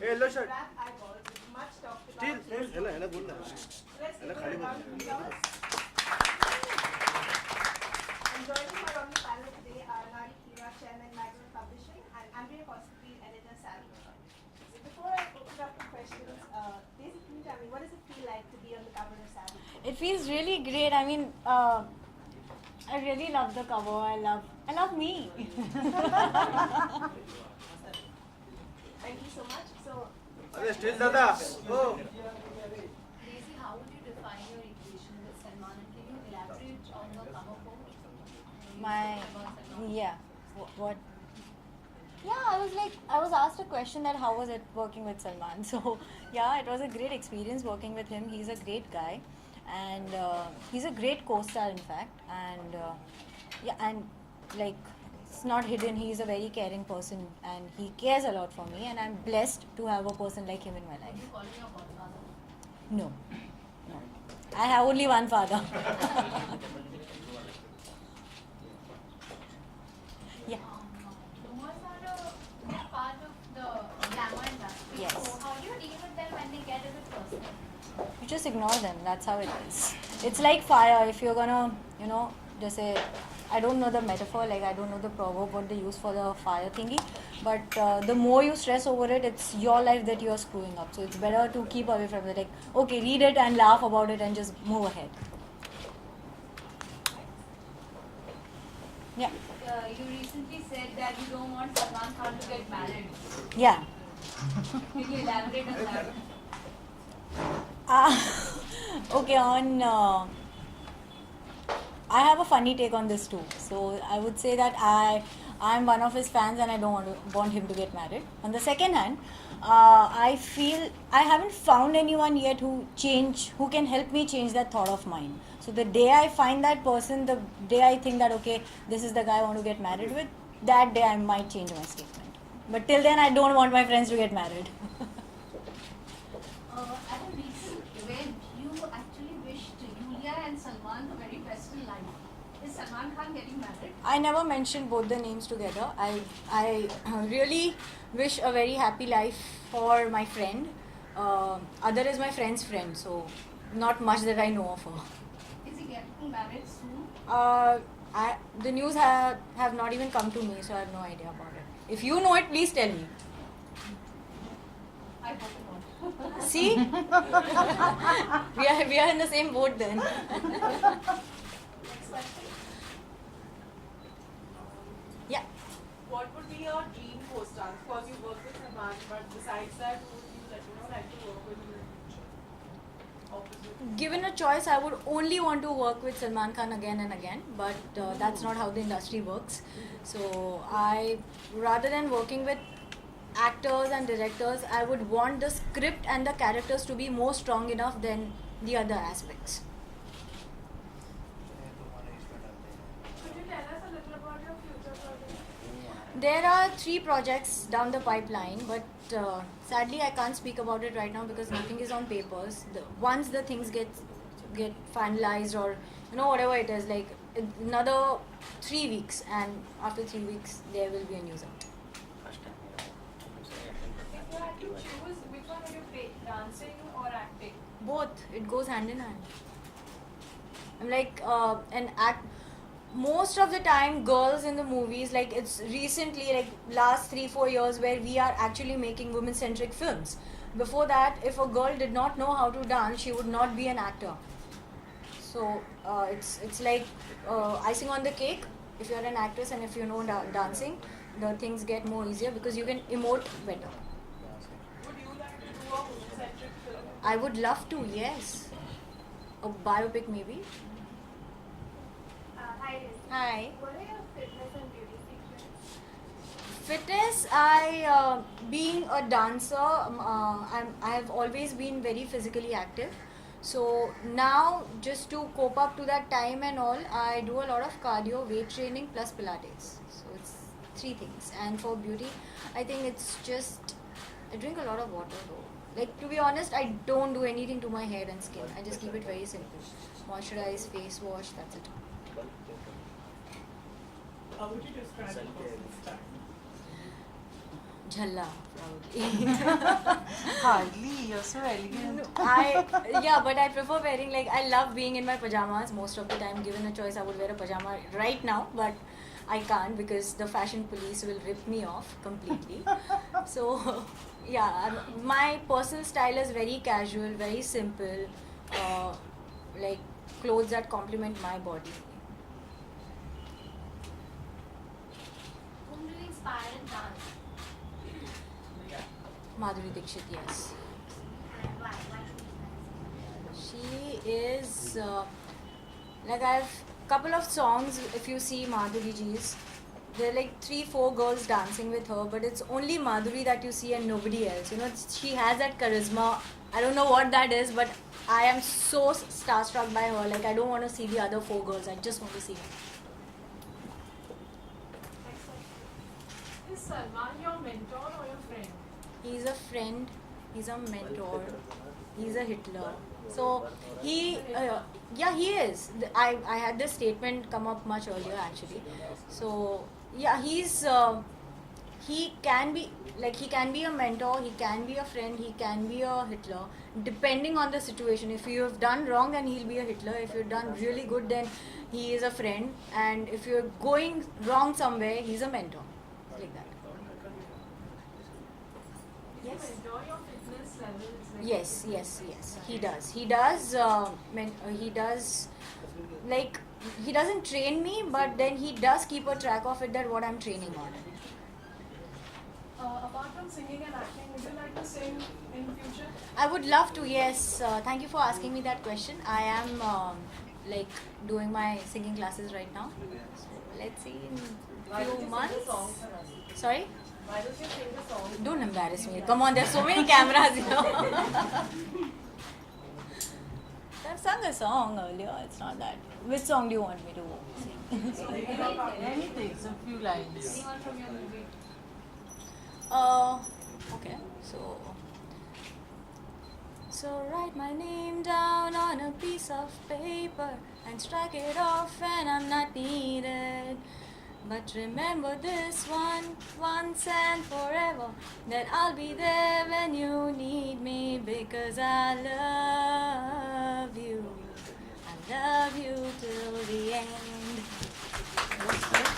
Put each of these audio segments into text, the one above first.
yellow shirt. Rap eyeballs, much talked about. Still, ella बोल ना. Let's give ella her खाली a बोल. round of applause. And joining her on the panel today are Nari Kira, Chairman, Magazine Publishing, and Andrea Koskipi, Editor, Savvy. So before I open up to questions, Daisy, can you tell me, what does it feel like to be on the cover of Savvy? It feels really great. I mean, I really love the cover. I love me. Thank you so much. So, Still Dada. Oh. Daisy, how would you define your equation with Salman, and can you elaborate on the cover quote? Yeah. What? Yeah, I was asked a question that how was it working with Salman. So yeah, it was a great experience working with him. He's a great guy, and he's a great co-star in fact. And yeah, and like it's not hidden. He's a very caring person, and he cares a lot for me. And I'm blessed to have a person like him in my Would life. you call him your godfather? No, no, I have only one father. Yeah. Rumors are a big part of the glamour industry. Yes. So how do you deal with them when they get a bit personal? You just ignore them. That's how it is. It's like fire. If you're gonna, just say, I don't know the metaphor, like I don't know the proverb what they use for the fire thingy, but the more you stress over it, it's your life that you're screwing up. So it's better to keep away from it. Like, okay, read it and laugh about it and just move ahead. Yeah. You recently said that you don't want Salman Khan to get married. Yeah. Can you elaborate on that? Okay, I have a funny take on this too. So I would say that I'm one of his fans and I don't want him to get married. On the second hand, I feel I haven't found anyone yet who can help me change that thought of mine. So the day I find that person, the day I think that okay, this is the guy I want to get married with, that day I might change my statement. But till then, I don't want my friends to get married. At a recent event, you actually wished Yulia and Salman the very best in life. Is Salman Khan getting married? I never mentioned both the names together. I really wish a very happy life for my friend. Other is my friend's friend, so not much that I know of her. Is he getting married soon? The news have not even come to me, so I have no idea about it. If you know it, please tell me. I hope not. See? we are in the same boat then. next question. Yeah. What would be your dream co-star? Of course, you work with Salman, but besides that, who would you like to work with in the future? Opposite. Given a choice, I would only want to work with Salman Khan again and again, but that's not how the industry works. So rather than working with actors and directors, I would want the script and the characters to be more strong enough than the other aspects. Could you tell us a little about your future projects? There are 3 projects down the pipeline, but sadly I can't speak about it right now because nothing is on papers. Once the things get finalized or whatever it is, like another 3 weeks, and after 3 weeks there will be a news out. If you had to choose, which one would you pick, dancing or acting? Both. It goes hand in hand. I'm like most of the time girls in the movies, like it's recently like last 3-4 years where we are actually making women centric films. Before that, if a girl did not know how to dance, she would not be an actor. So it's like icing on the cake. If you're an actress and if you know dancing, the things get more easier because you can emote better. Would you like to do a women-centric film? I would love to, yes. A biopic maybe. Hi, Daisy. Hi. What are your fitness and beauty secrets? Fitness, being a dancer, I have always been very physically active. So now, just to cope up to that time and all, I do a lot of cardio, weight training plus Pilates. So it's 3 things. And for beauty, I think it's just, I drink a lot of water though. Like, to be honest, I don't do anything to my hair and skin. I just keep it very simple. Moisturize, face wash, that's it. How would you describe the person's style? Jhalla, proudly. Hardly, you're so elegant. But I prefer wearing, like, I love being in my pajamas most of the time. Given a choice, I would wear a pajama right now, but I can't because the fashion police will rip me off completely. So, my personal style is very casual, very simple, like clothes that complement my body. Whom do you inspire in dance? Madhuri Dixit, yes. And why? Why should you inspire? She is like, I've couple of songs. If you see Madhuri ji's, there are like 3-4 girls dancing with her, but it's only Madhuri that you see and nobody else. You know, she has that charisma. I don't know what that is, but I am so starstruck by her. Like, I don't want to see the other 4 girls. I just want to see her. Next question. Is Salman your mentor or your friend? He's a friend. He's a mentor. He's a Hitler. So he is. I had this statement come up much earlier actually. So he can be a mentor, he can be a friend, he can be a Hitler, depending on the situation. If you have done wrong, then he'll be a Hitler. If you've done really good, then he is a friend. And if you're going wrong somewhere, he's a mentor. Like that. Do you enjoy your fitness levels? Like Yes. He does. He does. Like, he doesn't train me, but then he does keep a track of it, that what I'm training on. Apart from singing and acting, would you like to sing in future? I would love to. Yes. Thank you for asking me that question. I am like doing my singing classes right now. So let's see in Why don't few you months. sing a song for us? Sorry. Why don't you sing a song? Don't embarrass me. Come on, there's so many cameras here. I've sung a song earlier. It's not that. Which song do you want me to sing? Anything, a few lines. Anyone from your movie? Okay. So write my name down on a piece of paper and strike it off when I'm not needed. But remember this one, once and forever, that I'll be there when you need me, because I love you. I love you till the end. Next question.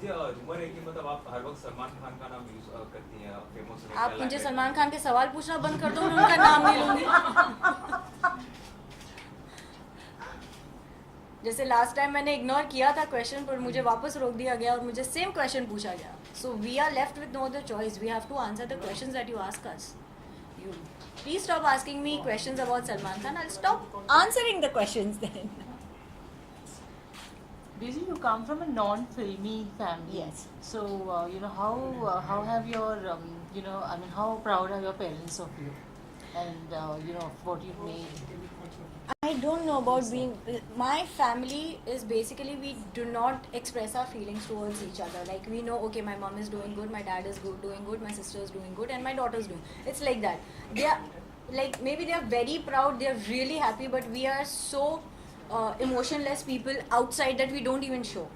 Rumour है कि मतलब आप हर वक्त सलमान खान का नाम use करती हैं famous होने आप मुझे सलमान खान के सवाल पूछना बंद कर दो, मैं उनका नाम नहीं लूंगी. जैसे लास्ट टाइम मैंने इग्नोर किया था क्वेश्चन, पर मुझे वापस रोक दिया गया और मुझे सेम क्वेश्चन पूछा गया. So we are left with no other choice. We have to answer the questions that you ask us. You please stop asking me questions about Salman Khan. I'll stop answering the questions then. Basically, you come from a non-filmy family. Yes. So, how have your, how proud are your parents of you? And, what you've made? I don't know about being. My family is basically, we do not express our feelings towards each other. Like, we know, okay, my mom is doing good, my dad is doing good, my sister is doing good, and my daughter is doing. It's like that. They are, like, maybe they are very proud, they are really happy, but we are so emotionless people outside that we don't even show.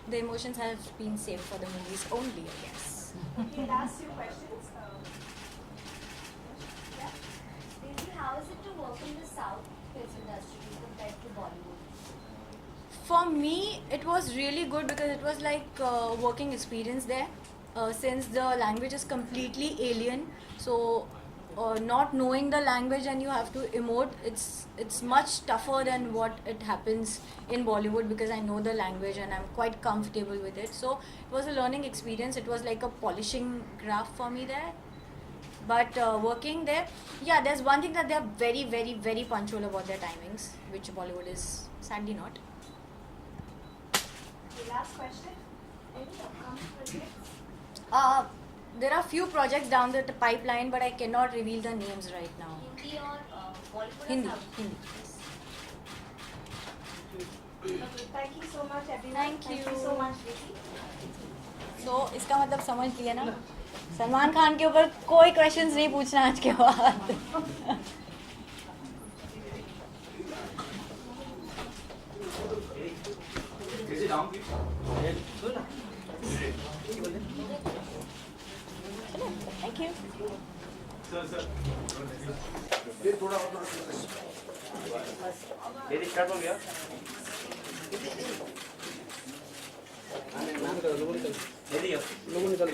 The emotions have been saved for the movies only, I guess. Okay, last few questions. Yeah. Daisy, how is it to work in the South film industry compared to Bollywood? For me, it was really good because it was like working experience there. Since the language is completely alien, so not knowing the language and you have to emote, it's much tougher than what it happens in Bollywood, because I know the language and I'm quite comfortable with it. So it was a learning experience. It was like a polishing craft for me there. But working there, yeah, there's one thing that they're very, very, very punctual about their timings, which Bollywood is sadly not. Okay, last question. Any upcoming projects? There are few projects down the pipeline, but I cannot reveal the names right now. Hindi or Bollywood Hindi. or South? Hindi. Okay, thank you so much, everyone. Thank Thank you. you so much, Daisy. So, इसका मतलब समझ लिया ना? सलमान खान के ऊपर कोई questions नहीं पूछना आज के बाद. Thank you. ये स्टार्ट हो गया. लोगों निकल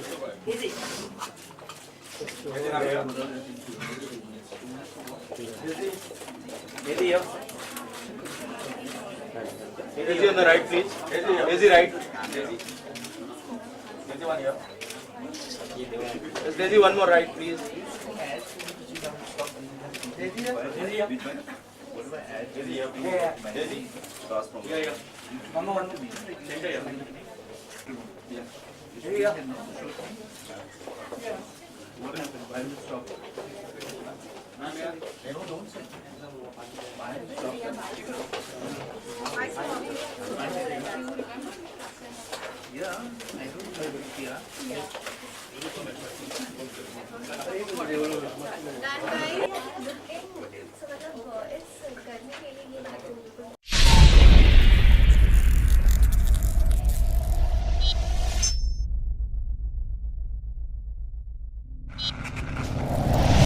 Easy on the right, please. Easy right. Easy one here. Yes, Daisy, one more right, please. Daisy here. Daisy. Cross from. Yeah. One more. Center here. Yeah. Here. What happened? Why did you stop? Don't say. Yeah, I don't know. Yeah. So मतलब इस करने के लिए ये बात